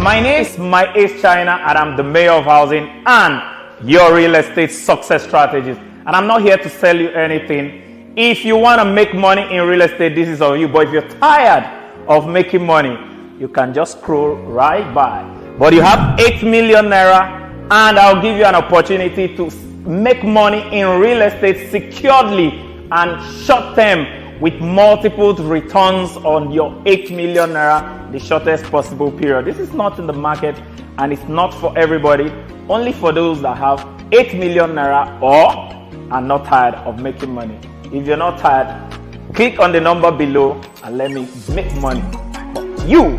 My name is My Ace China, and I'm the Mayor of Housing and your real estate success strategist. And I'm not here to sell you anything. If you want to make money in real estate, this is on you. But if you're tired of making money, you can just scroll right by. But you have 8 million naira, and I'll give you an opportunity to make money in real estate securely and short term with multiple returns on your 8 million naira, the shortest possible period. This is not in the market, and it's not for everybody, only for those that have 8 million naira or are not tired of making money. If you're not tired, click on the number below and let me make money for you.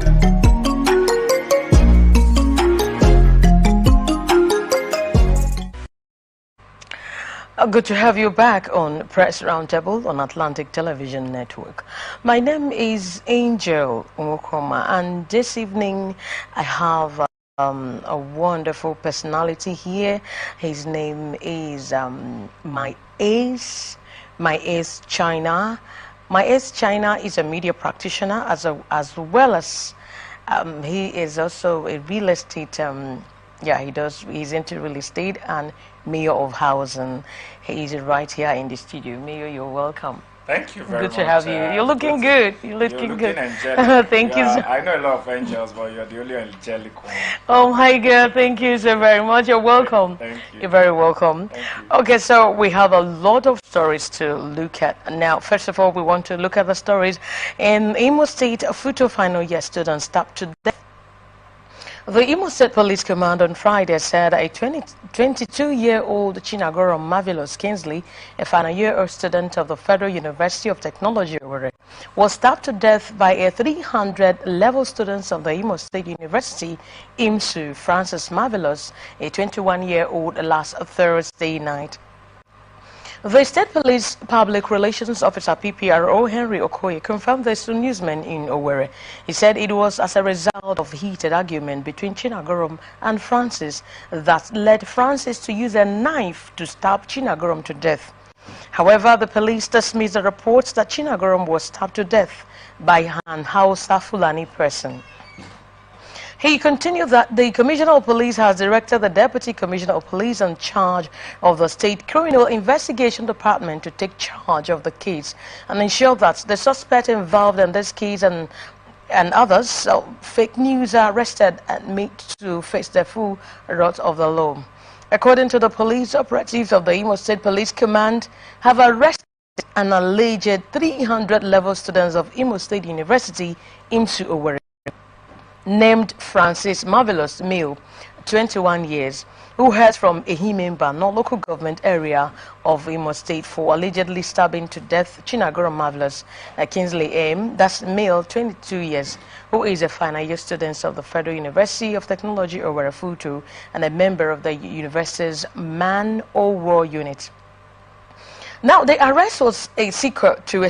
Good to have you back on Press Roundtable on Atlantic Television Network. My name is Angel Umukoma, and this evening I have a wonderful personality here. His name is My Ace China. My Ace China is a media practitioner as well as he is also a real estate. He's into real estate and Mayor of Housing. He is right here in the studio. Mayor, you're welcome. Thank you very much. Good to have you. You're looking good. You're looking good. Angelic. Thank you. I know a lot of angels, but you're the only angelic one. Oh my God, thank you so very much. You're welcome. Thank you. You're very welcome. Thank you. Okay, so we have a lot of stories to look at. Now, first of all, we want to look at the stories. In Imo State, a Futo final year student stabbed to death. The Imo State Police Command on Friday said a 22-year-old Chinagoro Marvelous Kingsley, a final year student of the Federal University of Technology, was stabbed to death by a 300-level student of the Imo State University, IMSU, Francis Marvelous, a 21-year-old, last Thursday night. The State Police Public Relations Officer PPRO Henry Okoye confirmed this to newsmen in Owerri. He said it was as a result of heated argument between Chinagorom and Francis that led Francis to use a knife to stab Chinagorom to death. However, the police dismissed the reports that Chinagorom was stabbed to death by an Hausa Fulani person. He continued that the Commissioner of Police has directed the Deputy Commissioner of Police in charge of the State Criminal Investigation Department to take charge of the case and ensure that the suspect involved in this case and others, fake news, are arrested and made to face the full wrath of the law. According to the police, operatives of the Imo State Police Command have arrested an alleged 300-level students of Imo State University, IMSU Owerri, named Francis Marvelous, male, 21 years, who hails from Ehimemba, local government area of Imo State, for allegedly stabbing to death Chinagoro Marvelous Kingsley M., that's male, 22 years, who is a final year student of the Federal University of Technology, Owerri Futo, and a member of the university's Man O War unit. Now, the arrest was a sequel to a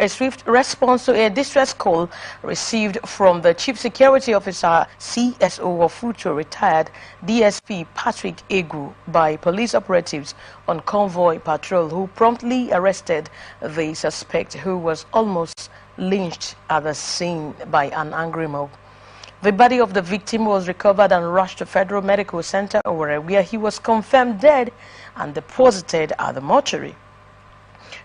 swift response to a distress call received from the Chief Security Officer, CSO of Futo, retired DSP Patrick Egu, by police operatives on convoy patrol, who promptly arrested the suspect, who was almost lynched at the scene by an angry mob. The body of the victim was recovered and rushed to Federal Medical Center, where he was confirmed dead and deposited at the mortuary.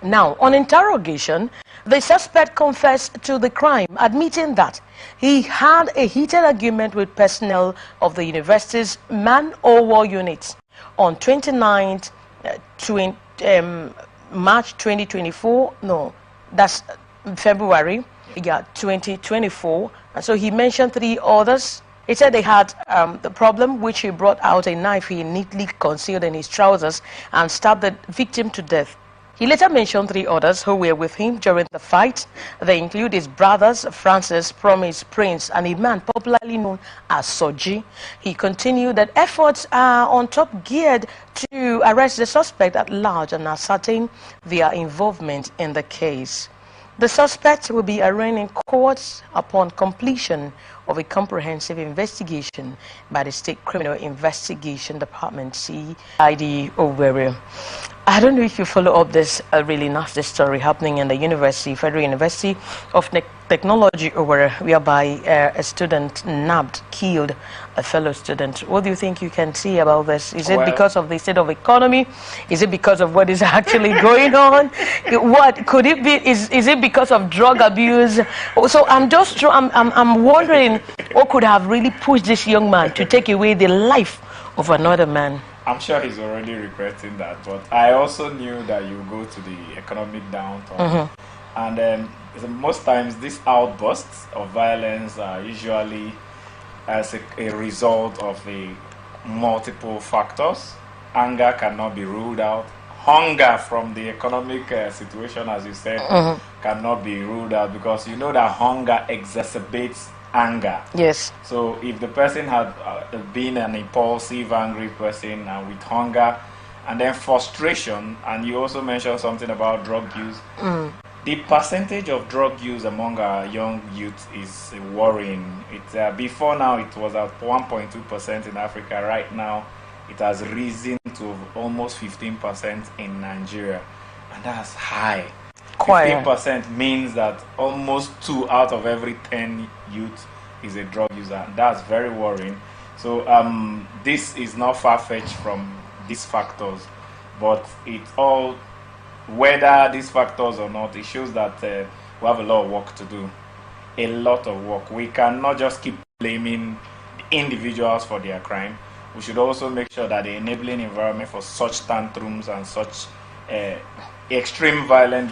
Now, on interrogation, the suspect confessed to the crime, admitting that he had a heated argument with personnel of the university's Man O War unit on 29th March 2024. No, that's February, 2024. And so he mentioned 3 others. He said they had the problem, which he brought out a knife he neatly concealed in his trousers and stabbed the victim to death. He later mentioned 3 others who were with him during the fight. They include his brothers, Francis, Promise, Prince, and a man popularly known as Soji. He continued that efforts are on top geared to arrest the suspect at large and ascertain their involvement in the case. The suspect will be arraigned in court upon completion of a comprehensive investigation by the State Criminal Investigation Department, CID Owerri. I don't know if you follow up this really nasty story happening in the university, Federal University of Technology, whereby a student nabbed, killed a fellow student. What do you think you can see about this? Is it because of the state of economy? Is it because of what is actually going on? What could it be? Is it because of drug abuse? So I'm wondering what could have really pushed this young man to take away the life of another man. I'm sure he's already regretting that, but I also knew that you go to the economic downturn, and most times these outbursts of violence are usually as a result of multiple factors. Anger cannot be ruled out. Hunger from the economic situation, as you said, cannot be ruled out, because you know that hunger exacerbates anger. Yes. So if the person had been an impulsive, angry person with hunger, and then frustration, and you also mentioned something about drug use, the percentage of drug use among our young youth is worrying. Before now it was at 1.2% in Africa. Right now it has risen to almost 15% in Nigeria, and that's high. 15% means that almost 2 out of every 10 youth is a drug user, and that's very worrying. So this is not far-fetched from these factors, but it's all, whether these factors or not, it shows that we have a lot of work to do. A lot of work. We cannot just keep blaming individuals for their crime. We should also make sure that the enabling environment for such tantrums and such extreme violent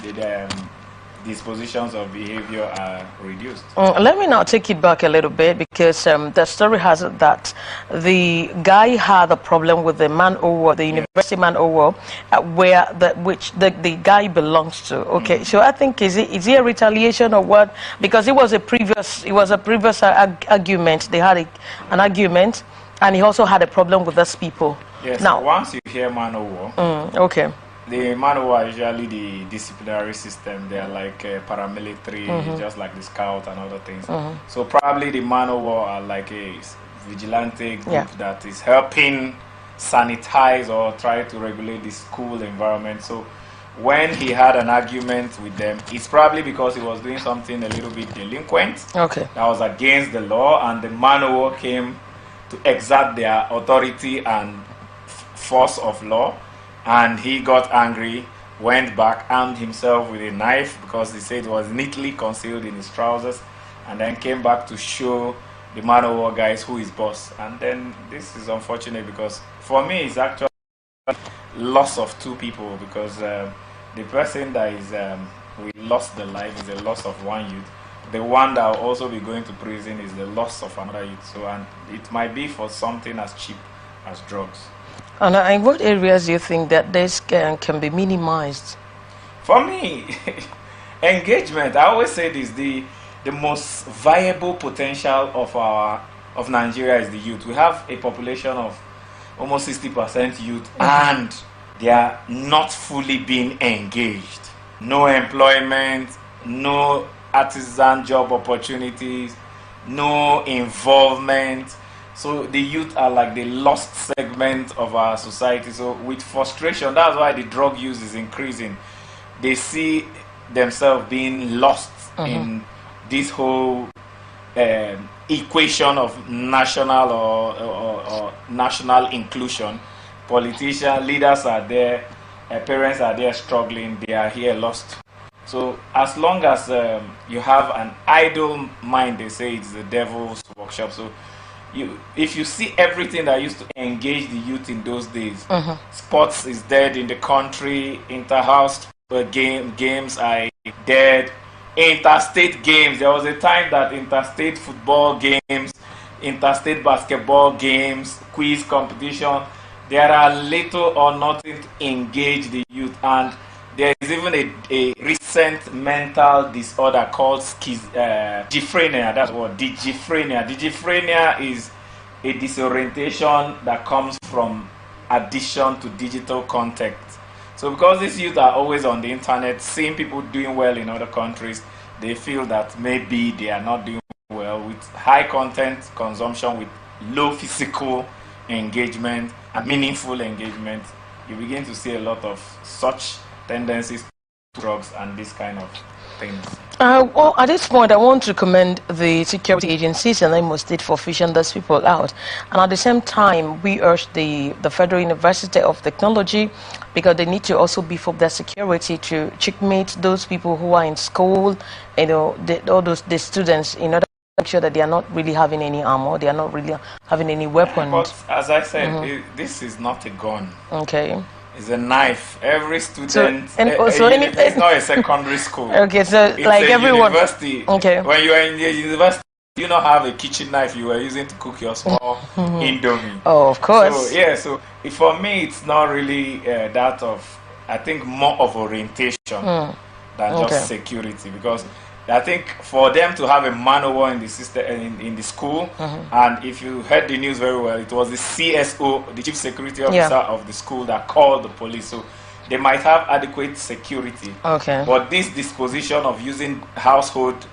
dispositions of behavior are reduced. Let me now take it back a little bit, because the story has it that the guy had a problem with the man over the university man over where the guy belongs to. Okay, so I think is it a retaliation or what? Because it was a previous argument. They had an argument, and he also had a problem with those people. Yes. Now, once you hear man o' war, okay. The man o' war are usually the disciplinary system. They are like paramilitary, just like the scout and other things. So probably the man o' war are like a vigilante group that is helping sanitize or try to regulate the school environment. So when he had an argument with them, it's probably because he was doing something a little bit delinquent. Okay. That was against the law, and the man o' war came to exert their authority and force of law. And he got angry, went back, armed himself with a knife, because he said it was neatly concealed in his trousers, and then came back to show the man o' war guys who is boss. And then this is unfortunate, because for me it's actually loss of 2 people, because the person that is we lost the life is the loss of 1 youth. The one that will also be going to prison is the loss of another youth. So, and it might be for something as cheap as drugs. And in what areas do you think that this can be minimized? For me, engagement. I always say this: the most viable potential of Nigeria is the youth. We have a population of almost 60% youth, and they are not fully being engaged. No employment, no artisan job opportunities, no involvement. So the youth are like the lost segment of our society. So with frustration, that's why the drug use is increasing. They see themselves being lost in this whole equation of national or national inclusion. Politicians, leaders are there, parents are there struggling, they are here lost. So as long as you have an idle mind, they say it's the devil's workshop. So if you see everything that used to engage the youth in those days, sports is dead in the country, inter-house games are dead, interstate games, there was a time that interstate football games, interstate basketball games, quiz competition, there are little or nothing to engage the youth. And there is even a recent mental disorder called schizophrenia. That's what digiphrenia. Digiphrenia is a disorientation that comes from addiction to digital content. So because these youth are always on the internet, seeing people doing well in other countries, they feel that maybe they are not doing well. With high content consumption, with low physical engagement and meaningful engagement, you begin to see a lot of such tendencies to drugs and this kind of things. Well, at this point, I want to commend the security agencies and Imo State for fishing those people out. And at the same time, we urge the Federal University of Technology, because they need to also beef up their security to checkmate those people who are in school, you know, the students, in order to make sure that they are not really having any armor, they are not really having any weapons. But as I said, this is not a gun. Okay. It's a knife. Every student, it's not a secondary school. Okay, so it's like a everyone. University. Okay. When you are in the university, you don't have a kitchen knife you were using to cook your small indomie. Oh, of course. So yeah, so for me, it's not really that of, I think, more of orientation than just security, because I think for them to have a man-o-war in the system, in the school, and if you heard the news very well, it was the CSO, the chief security officer of the school, that called the police. So they might have adequate security. Okay. But this disposition of using household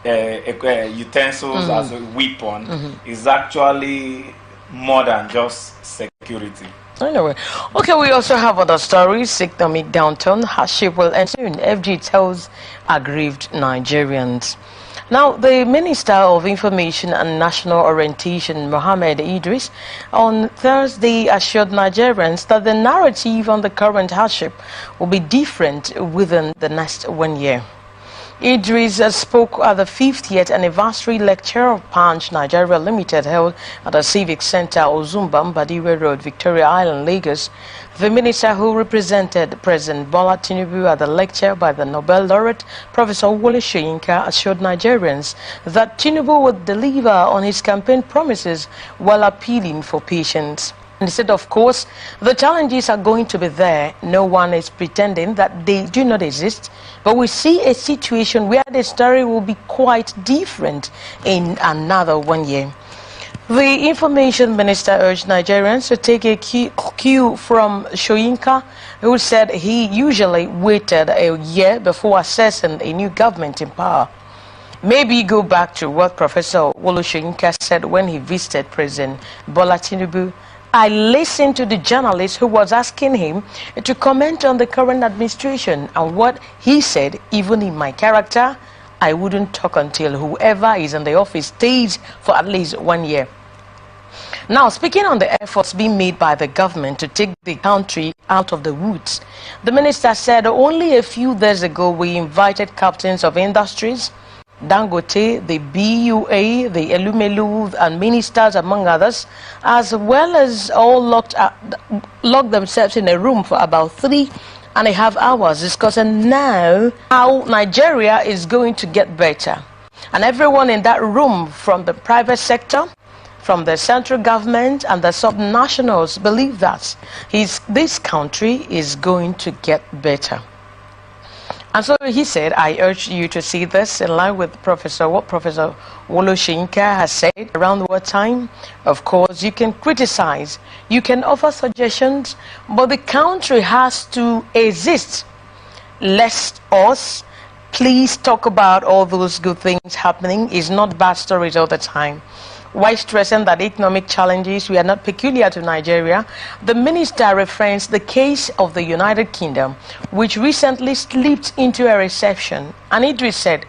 utensils as a weapon is actually more than just security. Anyway, okay, we also have other stories. Economic downturn, hardship will end soon. FG tells aggrieved Nigerians. Now, the Minister of Information and National Orientation, Mohammed Idris, on Thursday assured Nigerians that the narrative on the current hardship will be different within the next 1 year. Idris spoke at the 50th anniversary lecture of Punch Nigeria Limited held at the Civic Center, Ozumba, Mbadiwe Road, Victoria Island, Lagos. The minister, who represented President Bola Tinubu at the lecture by the Nobel laureate Professor Wole Soyinka, assured Nigerians that Tinubu would deliver on his campaign promises while appealing for patience. And he said, of course, the challenges are going to be there. No one is pretending that they do not exist. But we see a situation where the story will be quite different in another 1 year. The information minister urged Nigerians to take a cue from Soyinka, who said he usually waited a year before assessing a new government in power. Maybe go back to what Professor Wole Soyinka said when he visited President Bola Tinubu. I listened to the journalist who was asking him to comment on the current administration, and what he said, even in my character, I wouldn't talk until whoever is in the office stays for at least 1 year. Now, speaking on the efforts being made by the government to take the country out of the woods, the minister said only a few days ago we invited captains of industries, Dangote, the BUA, the Elumelu, and ministers, among others, as well as all locked themselves in a room for about 3.5 hours discussing now how Nigeria is going to get better. And everyone in that room, from the private sector, from the central government, and the subnationals, believe that this country is going to get better. And so he said, I urge you to see this in line with what Professor Wole Soyinka has said around what time. Of course, you can criticize, you can offer suggestions, but the country has to exist. Let us please talk about all those good things happening. It's not bad stories all the time. While stressing that economic challenges were not peculiar to Nigeria, the minister referenced the case of the United Kingdom, which recently slipped into a recession. And Idris said,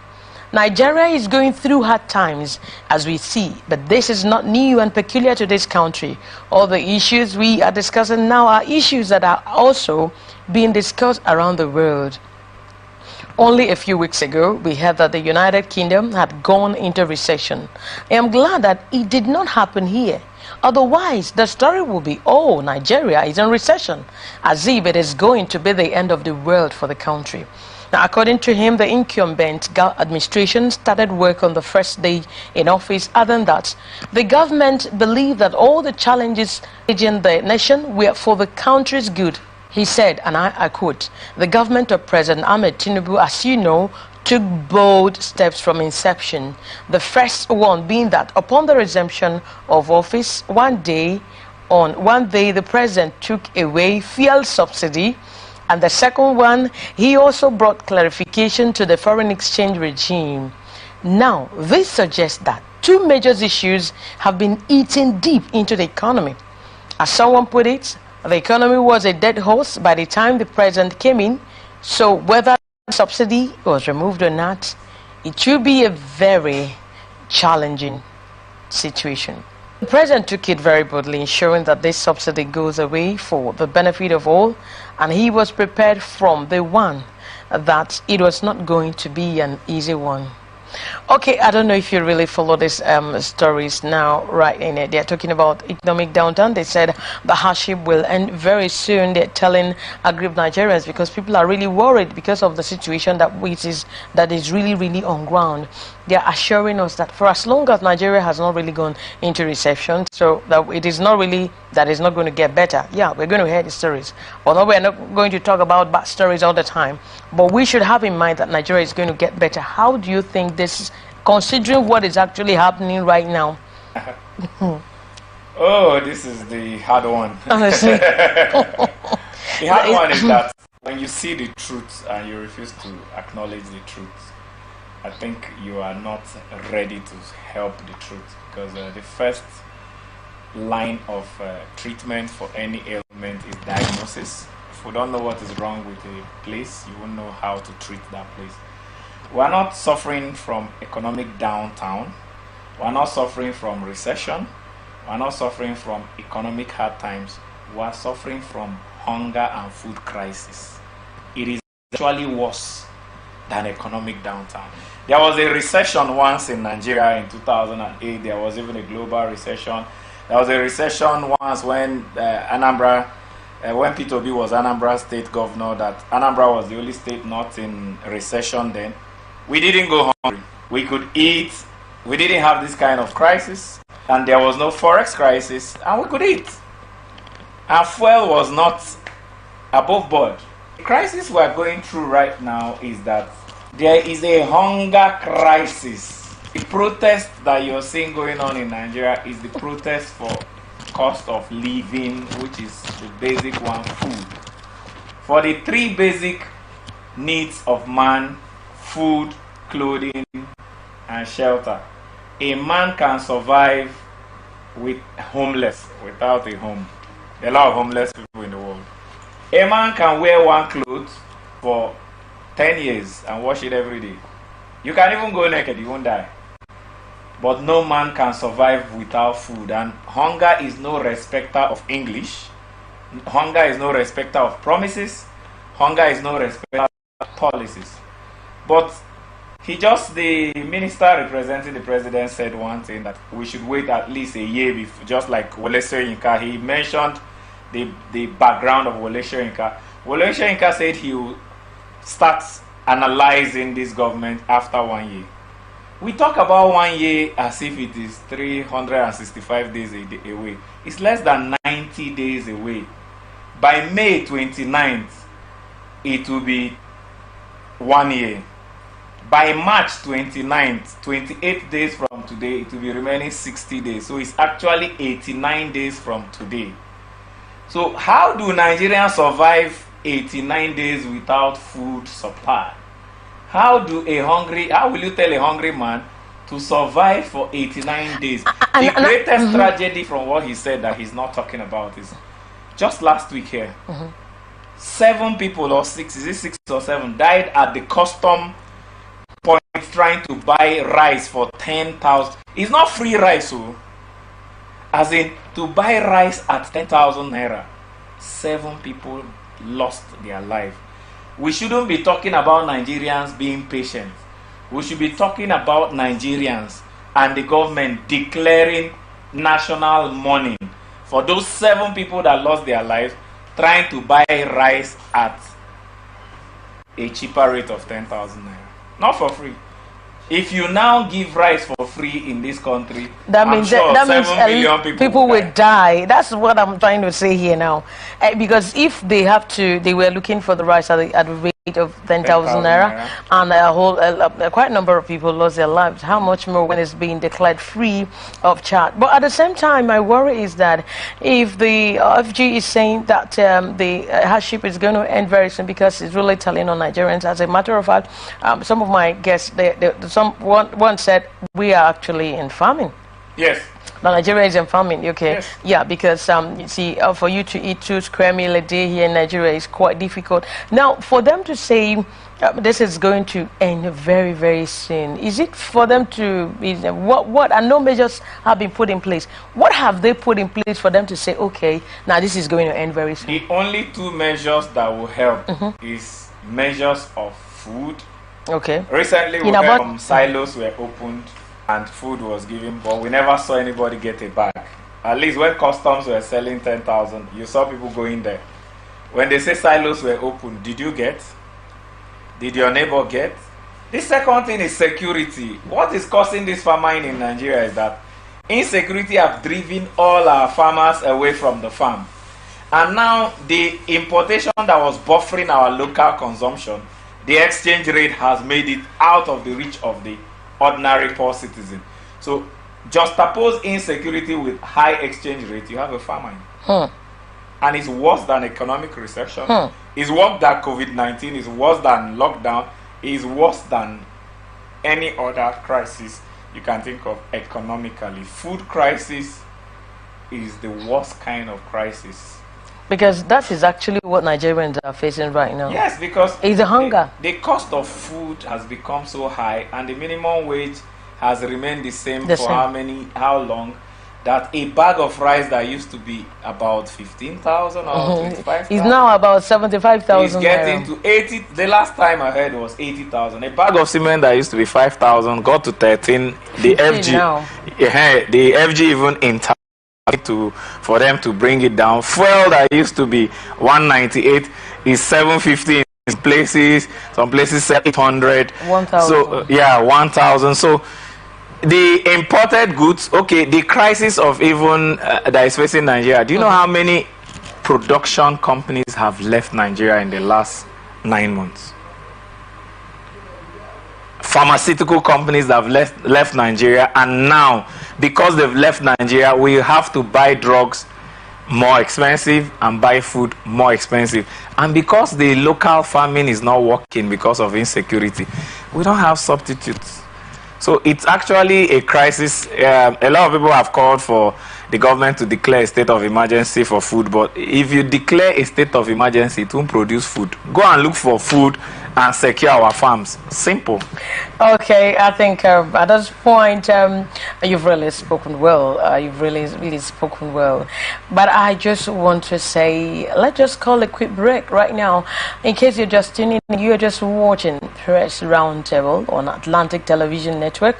Nigeria is going through hard times, as we see, but this is not new and peculiar to this country. All the issues we are discussing now are issues that are also being discussed around the world. Only a few weeks ago, we heard that the United Kingdom had gone into recession. I am glad that it did not happen here. Otherwise, the story will be, oh, Nigeria is in recession, as if it is going to be the end of the world for the country. Now, according to him, the incumbent administration started work on the first day in office. Other than that, the government believed that all the challenges in the nation were for the country's good. He said, and I quote, the government of President Ahmed Tinubu, as you know, took bold steps from inception. The first one being that upon the resumption of office, one day the president took away fuel subsidy. And the second one, he also brought clarification to the foreign exchange regime. Now, this suggests that two major issues have been eating deep into the economy. As someone put it, The economy was a dead horse by the time the president came in. So whether the subsidy was removed or not, it should be a very challenging situation. The president took it very boldly, ensuring that this subsidy goes away for the benefit of all, and he was prepared from the one that it was not going to be an easy one. Okay, I don't know if you really follow these stories now, right in it. They're talking about economic downturn. They said the hardship will end very soon. They're telling aggrieved Nigerians because people are really worried because of the situation that is really, really on ground. They're assuring us that for as long as Nigeria has not really gone into recession, so that it is not really, that is not going to get better. Yeah, we're going to hear the stories. Although we're not going to talk about bad stories all the time, but we should have in mind that Nigeria is going to get better. How do you think this, considering what is actually happening right now? Oh, this is the hard one. Honestly. The hard one is that when you see the truth and you refuse to acknowledge the truth, I think you are not ready to help the truth, because the first line of treatment for any ailment is diagnosis. If we don't know what is wrong with a place, you won't know how to treat that place. We are not suffering from economic downturn. We are not suffering from recession. We are not suffering from economic hard times. We are suffering from hunger and food crisis. It is actually worse than economic downturn. There was a recession once in Nigeria in 2008. There was even a global recession. There was a recession once when when Peter Obi was Anambra state governor, that Anambra was the only state not in recession then. We didn't go hungry. We could eat. We didn't have this kind of crisis. And there was no forex crisis. And we could eat. And fuel was not above board. The crisis we are going through right now is that there is a hunger crisis. The protest that you're seeing going on in Nigeria is the protest for cost of living, which is the basic one, food. For the three basic needs of man, food, clothing, and shelter, a man can survive with homeless, without a home. There are a lot of homeless people in the world. A man can wear one clothes for 10 years and wash it every day. You can even go naked, you won't die. But no man can survive without food. And hunger is no respecter of English. Hunger is no respecter of promises. Hunger is no respecter of policies. But the minister representing the president said one thing, that we should wait at least a year before, just like Wole Soyinka. He mentioned the background of Wole Soyinka. Wole Soyinka said he will start analyzing this government after 1 year. We talk about 1 year as if it is 365 days away. It's less than 90 days away. By May 29th, it will be 1 year. By March 29th, 28 days from today, it will be remaining 60 days. So it's actually 89 days from today. So how do Nigerians survive 89 days without food supply? How will you tell a hungry man to survive for 89 days? The greatest tragedy from what he said that he's not talking about is just last week here. 7 people or 6, is it 6 or 7, died at the custom point trying to buy rice for 10,000. It's not free rice, so as in to buy rice at 10,000 naira. 7 people lost their life. We shouldn't be talking about Nigerians being patient. We should be talking about Nigerians and the government declaring national mourning for those 7 people that lost their lives trying to buy rice at a cheaper rate of 10,000 naira. Not for free. If you now give rice for free in this country, that means 7 million people will die. That's what I'm trying to say here now. Because if they were looking for the rice at the rate of 10,000 naira, and quite a number of people lost their lives. How much more when it's being declared free of charge? But at the same time, my worry is that if the FG is saying that the hardship is going to end very soon, because it's really telling on Nigerians. As a matter of fact, some of my guests, one said we are actually in famine. Yes. Now, Nigeria is in famine, okay? Yes. Yeah, because you see, for you to eat 2 square meal a day here in Nigeria is quite difficult. Now, for them to say this is going to end very, very soon, is it for them to, what, and no measures have been put in place. What have they put in place for them to say, okay, now this is going to end very soon? The only 2 measures that will help is measures of food. Okay. Recently, we heard some silos were opened and food was given, but we never saw anybody get a bag. At least when customs were selling 10,000, you saw people going there. When they say silos were opened, did you get? Did your neighbor get? The second thing is security. What is causing this famine in Nigeria is that insecurity have driven all our farmers away from the farm. And now the importation that was buffering our local consumption, the exchange rate has made it out of the reach of the ordinary poor citizen. So juxtapose insecurity with high exchange rate, you have a famine. And it's worse than economic recession. It's worse than COVID-19. It's worse than lockdown. It's worse than any other crisis you can think of economically. Food crisis is the worst kind of crisis. Because that is actually what Nigerians are facing right now. Yes, because it's the hunger. The cost of food has become so high, and the minimum wage has remained the same for how long, that a bag of rice that used to be about 15,000 or 25,000 is now about 75,000. It's getting to 80. The last time I heard was 80,000. A bag of cement that used to be 5,000 got to 13. The FG even in time for them to bring it down. Fuel that used to be 198 is 750 in places. Some places 800. 1,000. So 1,000. So the imported goods, okay, the crisis of even that is facing Nigeria. Do you know how many production companies have left Nigeria in the last 9 months? Pharmaceutical companies that have left Nigeria, and now because they've left Nigeria, we have to buy drugs more expensive and buy food more expensive. And because the local farming is not working because of insecurity, we don't have substitutes. So it's actually a crisis. A lot of people have called for the government to declare a state of emergency for food, but if you declare a state of emergency, it won't produce food. Go and look for food and secure our farms. Simple. Okay, I think at this point you've really spoken well. You've really spoken well. But I just want to say, let's just call a quick break right now. In case you're just tuning in, you're just watching Press Roundtable on Atlantic Television Network.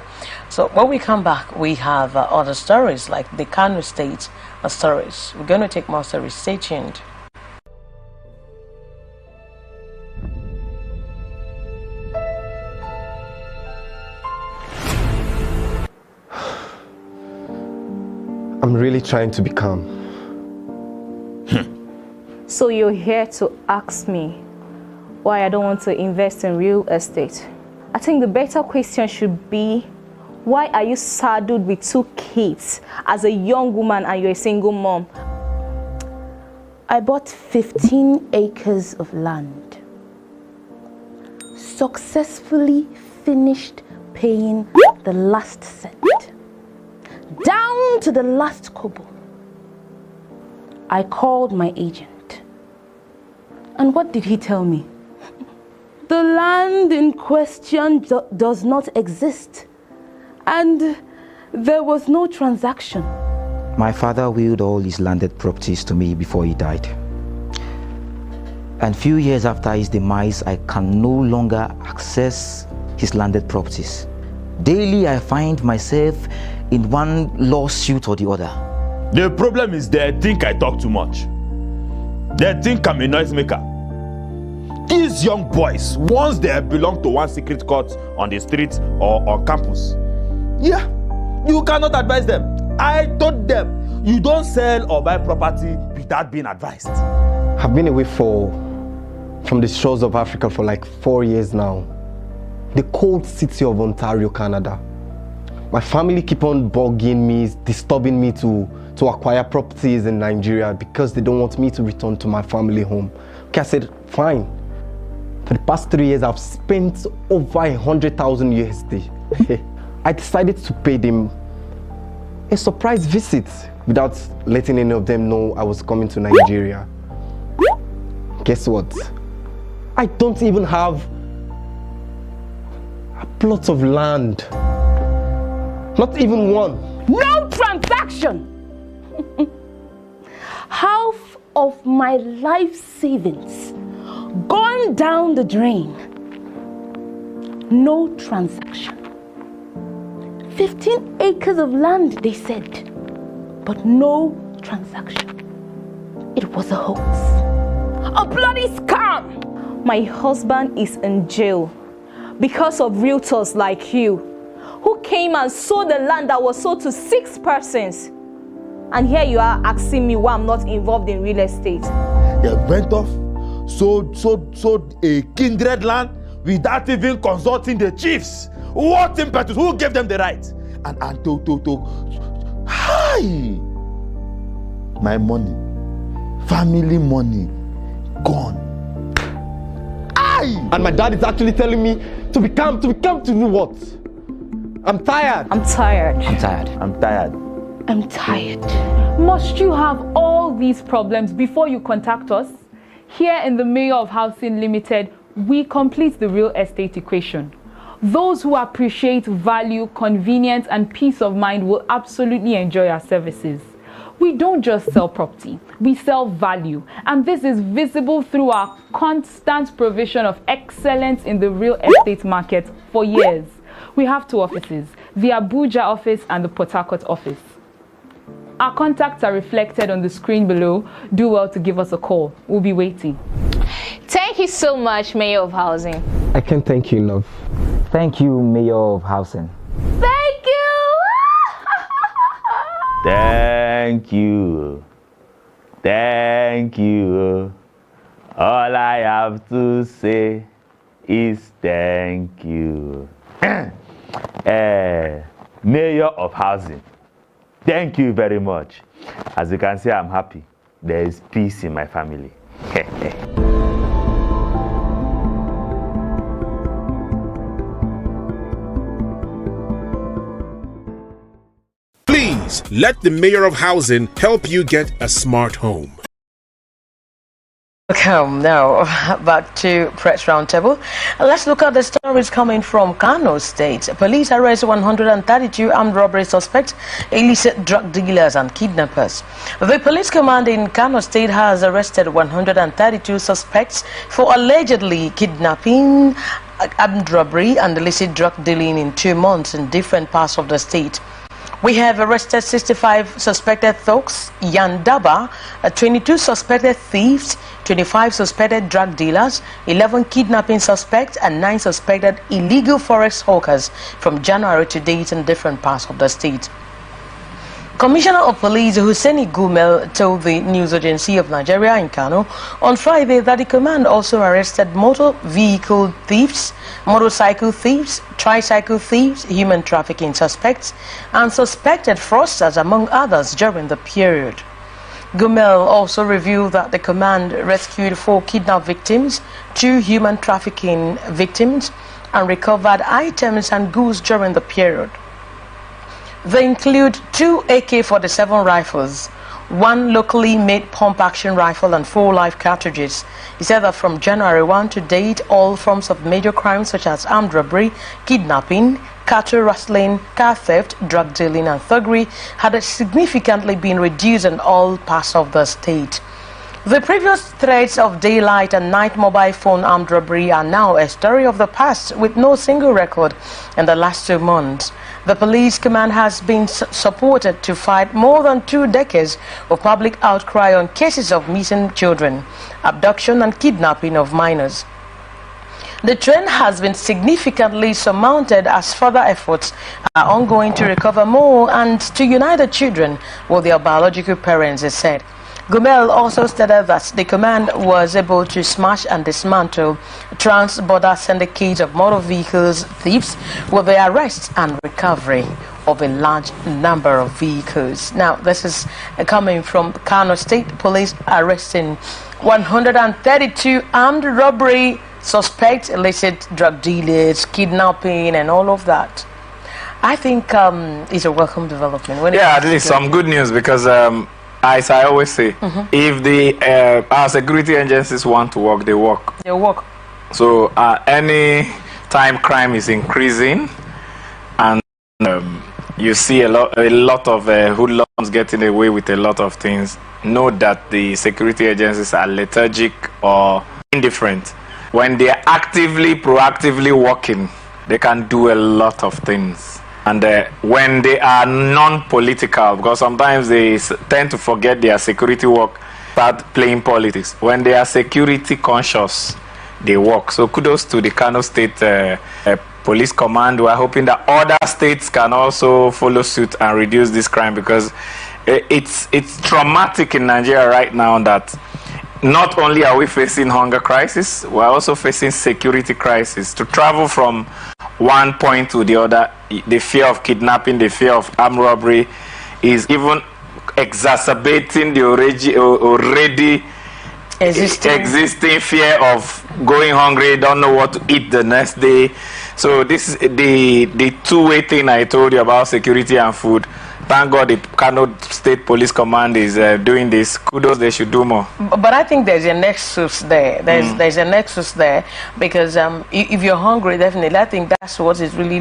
So when we come back, we have other stories like the Kano State stories. We're going to take more stories. Stay tuned. I'm really trying to be calm. So you're here to ask me why I don't want to invest in real estate? I think the better question should be, why are you saddled with 2 kids as a young woman and you're a single mom? I bought 15 acres of land. Successfully finished paying the last cent. Down to the last kobo. I called my agent. And what did he tell me? The land in question does not exist. And there was no transaction. My father willed all his landed properties to me before he died. And few years after his demise, I can no longer access his landed properties. Daily, I find myself in one lawsuit or the other. The problem is they think I talk too much. They think I'm a noisemaker. These young boys, once they belong to one secret court on the street or on campus, you cannot advise them. I told them, you don't sell or buy property without being advised. I've been away from the shores of Africa for like 4 years now. The cold city of Ontario, Canada. My family keep on bugging me, disturbing me to acquire properties in Nigeria because they don't want me to return to my family home. Okay, I said, fine. For the past 3 years, I've spent over 100,000 USD. I decided to pay them a surprise visit without letting any of them know I was coming to Nigeria. Guess what? I don't even have a plot of land. Not even one. No transaction! Half of my life savings gone down the drain. No transaction. 15 acres of land, they said, but no transaction. It was a hoax. A bloody scam! My husband is in jail because of realtors like you who came and sold the land that was sold to 6 persons. And here you are asking me why I'm not involved in real estate. They went off, sold a kindred land without even consulting the chiefs. What impetus? Who gave them the right? And hi! My money, family money, gone. Aye! And my dad is actually telling me to be calm, to do what? I'm tired. I'm tired. I'm tired. I'm tired. I'm tired. Must you have all these problems before you contact us? Here in the Mayor of Housing Limited, we complete the real estate equation. Those who appreciate value, convenience, and peace of mind will absolutely enjoy our services. We don't just sell property, we sell value, and this is visible through our constant provision of excellence in the real estate market for years. We have 2 offices, the Abuja office and the Port Harcourt office. Our contacts are reflected on the screen below. Do well to give us a call. We'll be waiting. Thank you so much, Mayor of Housing. I can't thank you enough. Thank you, Mayor of Housing. Thank you! Thank you. Thank you. All I have to say is thank you. Mayor of Housing, thank you very much. As you can see, I'm happy. There is peace in my family. Please let the Mayor of Housing help you get a smart home. Welcome now back to Press Roundtable. Let's look at the stories coming from Kano State. Police arrest 132 armed robbery suspects, illicit drug dealers and kidnappers. The police command in Kano State has arrested 132 suspects for allegedly kidnapping, armed robbery and illicit drug dealing in 2 months in different parts of the state. We have arrested 65 suspected thugs, Yandaba, 22 suspected thieves, 25 suspected drug dealers, 11 kidnapping suspects, and 9 suspected illegal forex hawkers from January to date in different parts of the state. Commissioner of Police Hussaini Gumel told the news agency of Nigeria in Kano on Friday that the command also arrested motor vehicle thieves, motorcycle thieves, tricycle thieves, human trafficking suspects, and suspected fraudsters, among others, during the period. Gumel also revealed that the command rescued 4 kidnapped victims, 2 human trafficking victims, and recovered items and goods during the period. They include 2 AK-47 rifles, 1 locally made pump-action rifle, and 4 live cartridges. He said that from January 1 to date, all forms of major crimes such as armed robbery, kidnapping, cattle rustling, car theft, drug dealing, and thuggery had significantly been reduced in all parts of the state. The previous threats of daylight and night mobile phone armed robbery are now a story of the past, with no single record in the last 2 months. The police command has been supported to fight more than 2 decades of public outcry on cases of missing children, abduction and kidnapping of minors. The trend has been significantly surmounted as further efforts are ongoing to recover more and to unite the children with their biological parents, he said. Gumel also stated that the command was able to smash and dismantle trans-border syndicates of motor vehicles thieves with the arrest and recovery of a large number of vehicles. Now, this is coming from Kano State Police arresting 132 armed robbery suspects, illicit drug dealers, kidnapping, and all of that. I think it's a welcome development. Yeah, at least some good news, because as I always say, if the our security agencies want to work, they work. They work. So any time crime is increasing, and you see a lot of hoodlums getting away with a lot of things, know that the security agencies are lethargic or indifferent. When they are actively, proactively working, they can do a lot of things. And when they are non-political, because sometimes they tend to forget their security work, start playing politics. When they are security conscious, they work. So kudos to the Kano State Police Command. We are hoping that other states can also follow suit and reduce this crime, because it's traumatic in Nigeria right now that not only are we facing hunger crisis, we're also facing security crisis. To travel from one point to the other, the fear of kidnapping, the fear of armed robbery is even exacerbating the already existing fear of going hungry, don't know what to eat the next day. So this is the two-way thing I told you about security and food. Thank God the Kano State Police Command is doing this. Kudos, they should do more. But I think there's a nexus there. There's a nexus there, because if you're hungry, definitely, I think that's what is really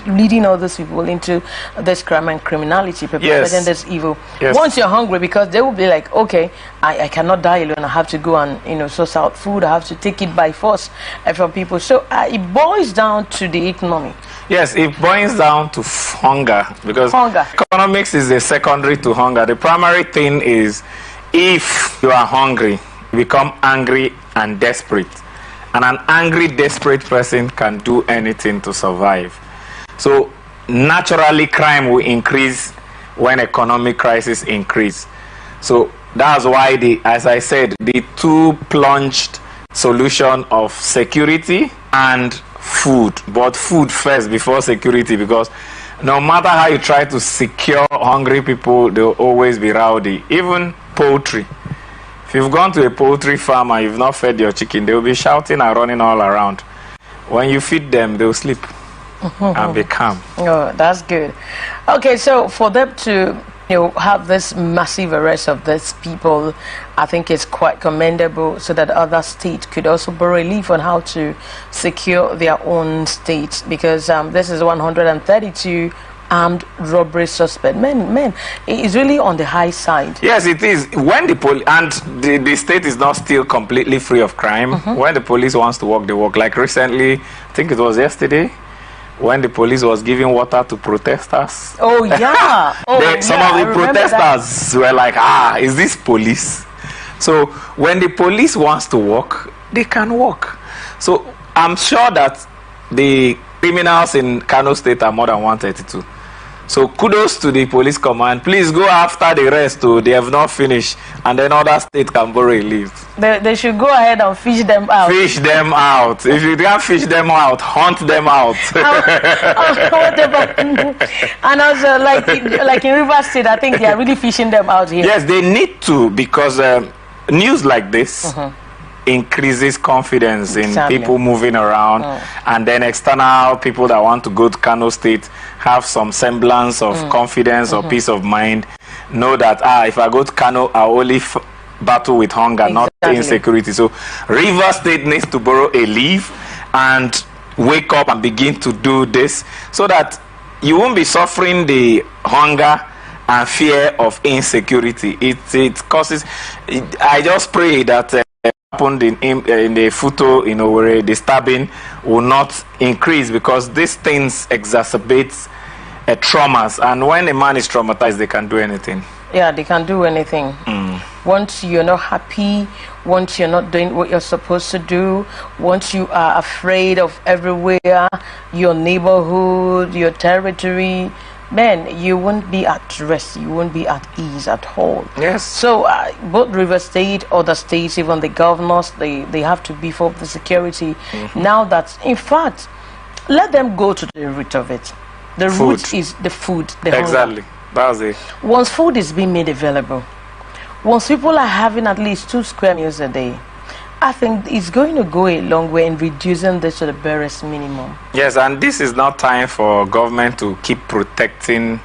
leading all those people into this crime and criminality, perpetrating this evil. Yes. Once you're hungry, because they will be like, okay, I cannot die alone. I have to go and source out food. I have to take it by force from people. So it boils down to the economy. Yes, it boils down to hunger, because economics is the secondary to hunger. The primary thing is, if you are hungry, you become angry and desperate. And an angry, desperate person can do anything to survive. So naturally, crime will increase when economic crisis increase. So that's why, as I said, the two-plunged solution of security and food, but food first before security, because no matter how you try to secure hungry people, they'll always be rowdy. Even poultry. If you've gone to a poultry farm and you've not fed your chicken, they'll be shouting and running all around. When you feed them, they'll sleep and be calm. Oh, that's good. Okay, so for them to have this massive arrest of these people, I think it's quite commendable, so that other states could also borrow relief on how to secure their own states, because this is 132 armed robbery suspect. Man, it's really on the high side. Yes, it is. When the police, and the state is not still completely free of crime, when the police wants to work, they work. Like recently, I think it was yesterday, when the police was giving water to protesters. Oh, yeah. Some of the protesters were like, is this police? So when the police wants to work, they can work. So I'm sure that the criminals in Kano State are more than 132. So kudos to the police command. Please go after the rest too. They have not finished, and then other states can borrow relief. They should go ahead and fish them out. Fish them out. If you can't fish them out, hunt them out. And also, like in River State, I think they are really fishing them out here. Yes, they need to, because news like this increases confidence in people moving around, and then external people that want to go to Kano State have some semblance of confidence or peace of mind, know that if I go to Kano, I'll only battle with hunger, not insecurity. So River State needs to borrow a leaf and wake up and begin to do this, so that you won't be suffering the hunger and fear of insecurity. It causes, I just pray that happened in the Futo, where the stabbing will not increase, because these things exacerbate traumas, and when a man is traumatized, they can do anything. Yeah, they can do anything. Once you're not happy, once you're not doing what you're supposed to do, once you are afraid of everywhere, your neighborhood, your territory, man, you won't be at rest, you won't be at ease at all. Yes. So both River State, other states, even the governors, they have to beef up the security. Now that, in fact, let them go to the root of it. The root is the food. Exactly. That's it. Once food is being made available, once people are having at least 2 square meals a day, I think it's going to go a long way in reducing this to the barest minimum. Yes, and this is not time for government to keep protecting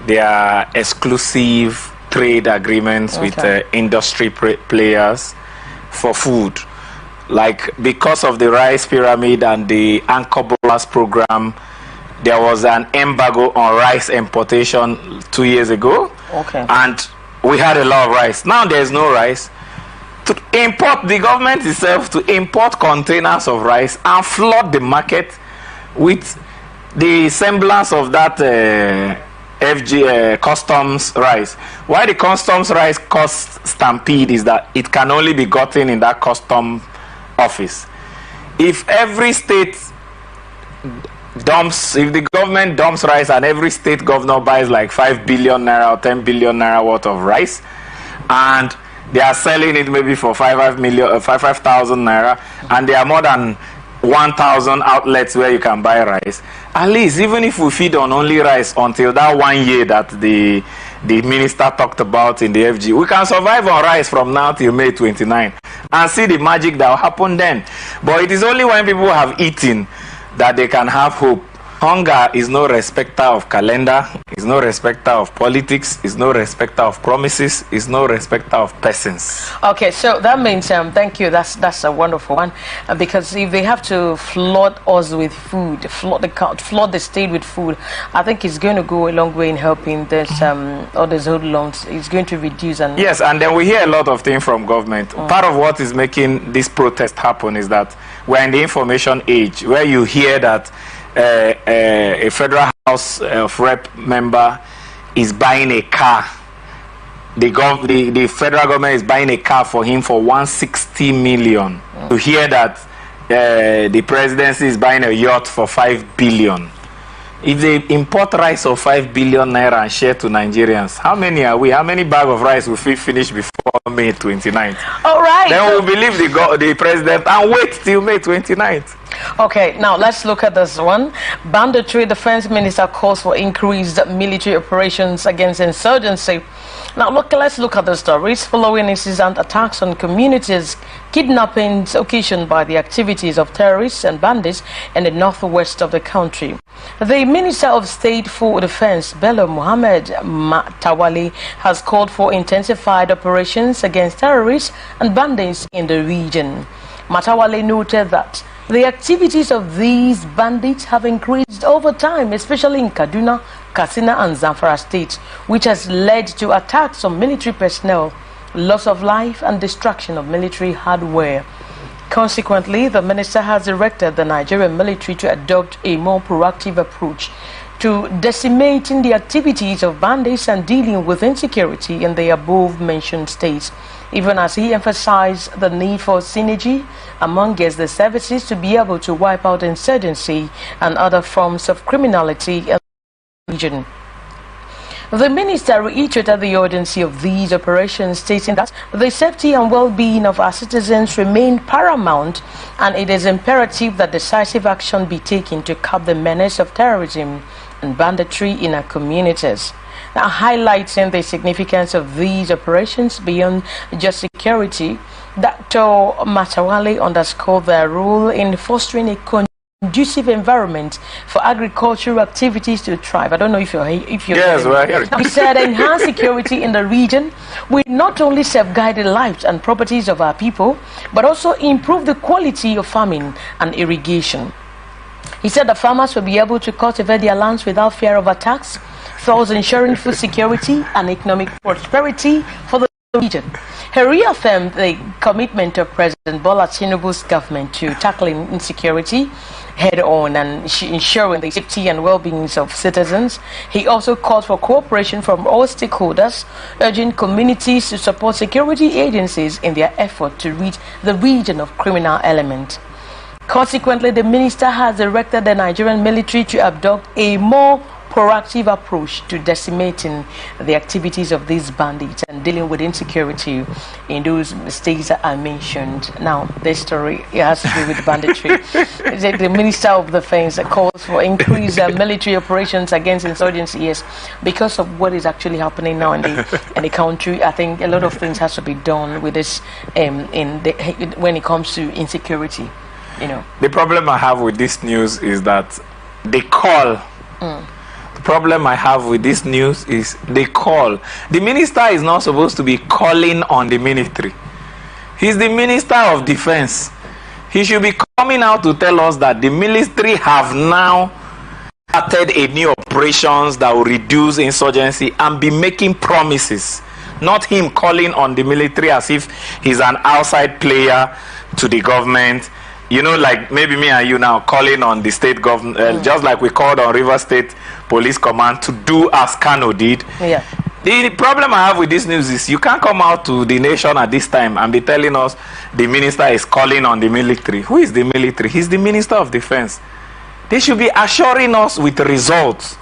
their exclusive trade agreements with industry players for food. Like, because of the rice pyramid and the Anchor Bonus program, there was an embargo on rice importation 2 years ago. And we had a lot of rice. Now there's no rice. To import, the government itself to import containers of rice and flood the market with the semblance of that customs rice. Why the customs rice costs stampede is that it can only be gotten in that custom office. If every state if the government dumps rice and every state governor buys like 5 billion naira or 10 billion naira worth of rice, and they are selling it maybe for 5,000 naira, and there are more than 1,000 outlets where you can buy rice. At least, even if we feed on only rice until that 1 year that the minister talked about in the FG, we can survive on rice from now till May 29 and see the magic that will happen then. But it is only when people have eaten that they can have hope. Hunger is no respecter of calendar, is no respecter of politics, is no respecter of promises, is no respecter of persons. Okay, so that means, thank you, that's a wonderful one. Because if they have to flood us with food, flood the state with food, I think it's going to go a long way in helping this, all these hoodlums. It's going to reduce. And yes, and then we hear a lot of things from government. Part of what is making this protest happen is that we're in the information age, where you hear that a federal House of Rep member is buying a car. The federal government is buying a car for him for 160 million. You hear that the presidency is buying a yacht for 5 billion. If they import rice of 5 billion naira and share to Nigerians, how many are we? How many bags of rice will we finish before May 29th? All right. Then we'll believe the president and wait till May 29th. Okay, now let's look at this one. Banditry, Defense Minister calls for increased military operations against insurgency. Now let's look at the stories. Following incessant attacks on communities, kidnappings occasioned by the activities of terrorists and bandits in the northwest of the country, the Minister of State for Defense, Bello Mohammed Matawale, has called for intensified operations against terrorists and bandits in the region. Matawale noted that the activities of these bandits have increased over time, especially in Kaduna, Katsina and Zamfara states, which has led to attacks on military personnel, loss of life and destruction of military hardware. Consequently, the minister has directed the Nigerian military to adopt a more proactive approach to decimating the activities of bandits and dealing with insecurity in the above-mentioned states, even as he emphasized the need for synergy amongst the services to be able to wipe out insurgency and other forms of criminality in the region. The minister reiterated the urgency of these operations, stating that the safety and well-being of our citizens remain paramount, and it is imperative that decisive action be taken to curb the menace of terrorism and banditry in our communities. Now, highlighting the significance of these operations beyond just security, Dr. Matawale underscored their role in fostering a conducive environment for agricultural activities to thrive. I don't know if you're yes, we're here. He said enhanced security in the region will not only safeguard the lives and properties of our people, but also improve the quality of farming and irrigation. He said the farmers will be able to cultivate their lands without fear of attacks, thus ensuring food security and economic prosperity for the region. He reaffirmed the commitment of President Bola Tinubu's government to tackling insecurity head-on and ensuring the safety and well-being of citizens. He also called for cooperation from all stakeholders, urging communities to support security agencies in their effort to rid the region of criminal elements. Consequently, the minister has directed the Nigerian military to adopt a more proactive approach to decimating the activities of these bandits and dealing with insecurity in those states that I mentioned. Now, this story, it has to do with banditry. The Minister of Defense calls for increased military operations against insurgency. Yes, because of what is actually happening now in the country. I think a lot of things has to be done with this when it comes to insecurity. You know, the problem I have with this news is that they call. The problem I have with this news is they call. The minister is not supposed to be calling on the military. He's the Minister of Defense. He should be coming out to tell us that the military have now started a new operations that will reduce insurgency and be making promises. Not him calling on the military as if he's an outside player to the government. You know, like maybe me and you now calling on the state government, just like we called on River State Police Command to do as Kano did. Yeah. The problem I have with this news is you can't come out to the nation at this time and be telling us the minister is calling on the military. Who is the military? He's the Minister of Defense. They should be assuring us with results,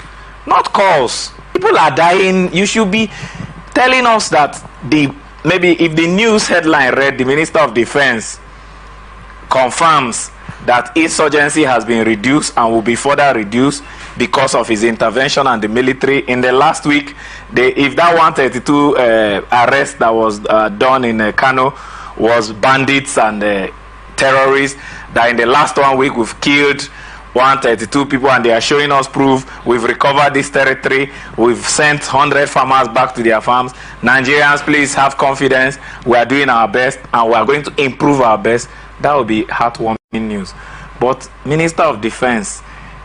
not calls. People are dying. You should be telling us that maybe if the news headline read the Minister of Defense confirms that insurgency has been reduced and will be further reduced because of his intervention and the military. In the last week, if that 132 arrest that was done in Kano was bandits and terrorists, that in the last 1 week we've killed 132 people and they are showing us proof. We've recovered this territory. We've sent 100 farmers back to their farms. Nigerians, please have confidence. We are doing our best and we are going to improve our best. That would be heartwarming news. But Minister of Defense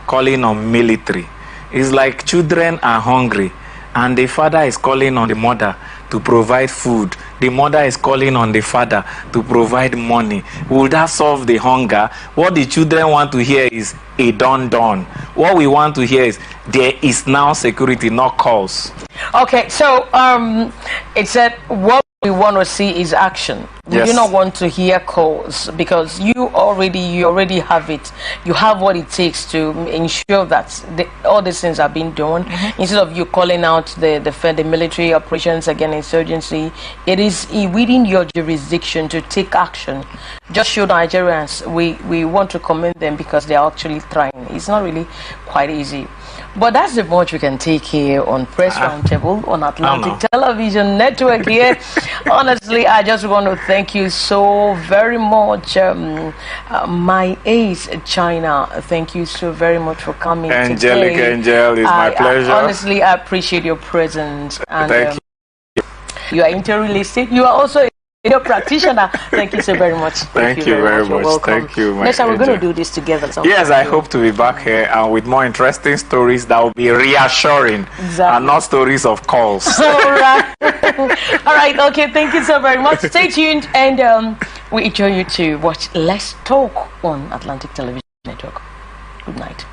calling on military is like children are hungry and the father is calling on the mother to provide food. The mother is calling on the father to provide money. Will that solve the hunger? What the children want to hear is a done. What we want to hear is there is now security, not calls. Okay, so it said what we want to see is action. We do not want to hear calls because you already have it. You have what it takes to ensure that all these things are being done. Instead of you calling out the military operations against insurgency, it is within your jurisdiction to take action. Just show Nigerians we want to commend them because they are actually trying. It's not really quite easy. But that's the much we can take here on Press Roundtable on Atlantic Television Network here. Honestly, I just want to thank you so very much. My ace, China, thank you so very much for coming Angelic today. Angel, it's my pleasure. Honestly, I appreciate your presence. And, thank you. You are interrealistic. You are also a practitioner. Thank you so very much. Thank you very much. Thank you. Next time we're going to do this together. Yes, I hope to be back here and with more interesting stories that will be reassuring and not stories of calls. All right. All right. Okay. Thank you so very much. Stay tuned and we enjoy you to watch Let's Talk on Atlantic Television Network. Good night.